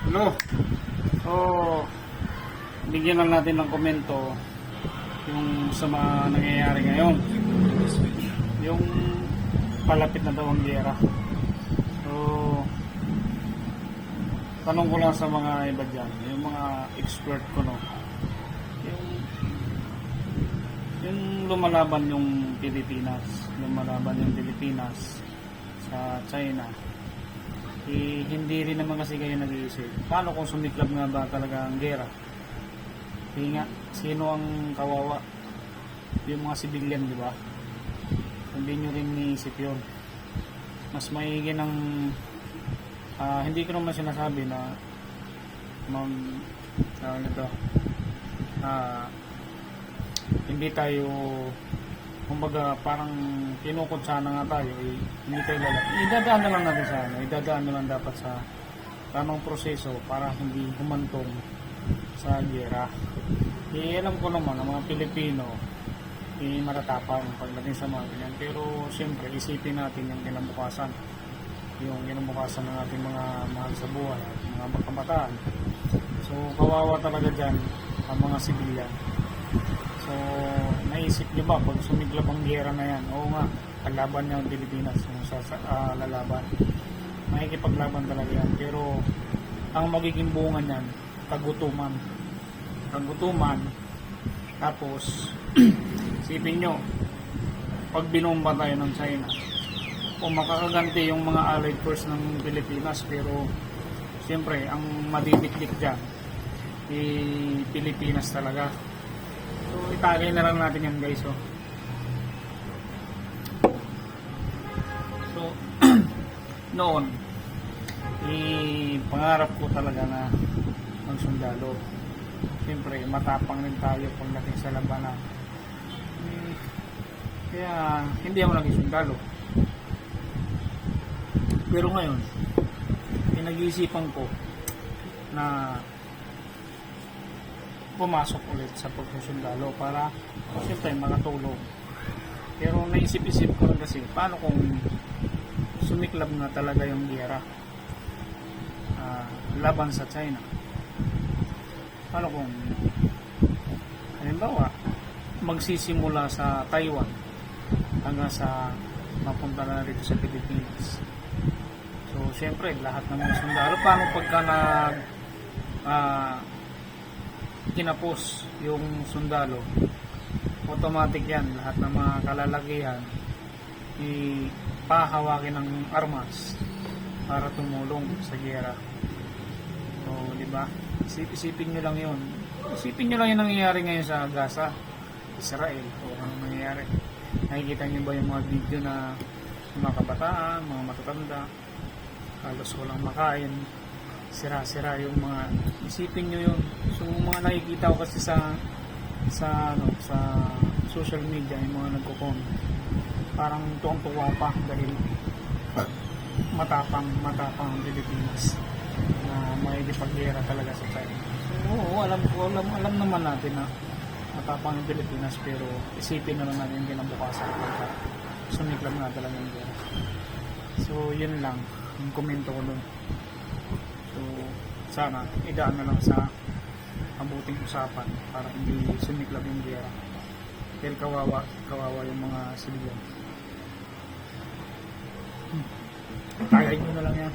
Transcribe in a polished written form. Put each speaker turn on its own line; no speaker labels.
Hello. So, bigyan lang natin ng komento yung sa mga nangyayari ngayon. Yung palapit na daw ang giyera. So, tanong ko lang sa mga iba dyan, yung mga expert ko, no? Yung lumalaban yung Pilipinas sa China. Hindi rin naman kasi kayo nag-iisip. Paano kung sumiklab nga ba talaga ang gera? Nga, sino ang kawawa? Yung mga civilian, di ba? Hindi nyo rin niisip yun. Mas maigi ng hindi ko naman sinasabi na hindi tayo, kumbaga parang kinukutsana nga tayo, hindi tayo idadaan na lang natin sa idadaan na lang dapat sa tamang proseso para hindi humantong sa giyera. Alam ko naman ang mga Pilipino matatapang pagdating sa mga ganyan, pero siyempre isipin natin yung kinabukasan ng ating mga mahal sa buhay at mga kabataan. So kawawa talaga dyan ang mga sibilyan. So, naisip niyo ba pag sumiglab ang giyera na yan? Oo nga, kalaban niya ang Pilipinas yung lalaban. Makikipaglaban talaga yan. Pero, ang magiging bunga niyan, kagutuman. Tapos, isipin nyo, pag binomba tayo ng China, kung makakaganti yung mga allied force ng Pilipinas, pero, siyempre, ang madidikdik dyan, Pilipinas talaga. So, itagay na lang natin yan, guys. So, noon, pangarap ko talaga na magsundalo. Siyempre, matapang rin tayo pagdating sa labanan. Kaya, hindi ako naging sundalo. Pero ngayon, pinag-iisipan ko na pumasok ulit sa pagsusundalo para siyempre makatulong. Pero naisip-isip ko rin kasi paano kung sumiklab na talaga yung giyera laban sa China. Paano kung halimbawa magsisimula sa Taiwan hanggang sa mapunta na rito sa Pilipinas. So siyempre lahat ng mga sundalo, paano pagka kinapos yung sundalo, automatic yan, lahat ng mga kalalakihan ipahawakin ng armas para tumulong sa giyera. So, di ba? Isipin nyo lang yun. Isipin nyo lang yung nangyayari ngayon sa Gaza, Israel, o anong nangyayari. Nakikita nyo ba yung mga video na mga kabataan, mga matatanda, halos walang makain, sira-sira yung mga, isipin nyo yun. So mga nakikita ko kasi sa social media, yung mga nagko-comment, parang tuwang-tuwa pa dahil matapang ang Pilipinas na makikipag-giyera talaga sa China. So alam naman natin na matapang ang Pilipinas, pero isipin na lang natin yung kinabukasan pagka sumiklab na talaga yung giyera. So yun lang yung komento ko doon. So, sana idaan na lang sa mabuting usapan para hindi sumiklab yung giyera. Dahil kawawa yung mga sibilyan. Tagay nyo na lang yan.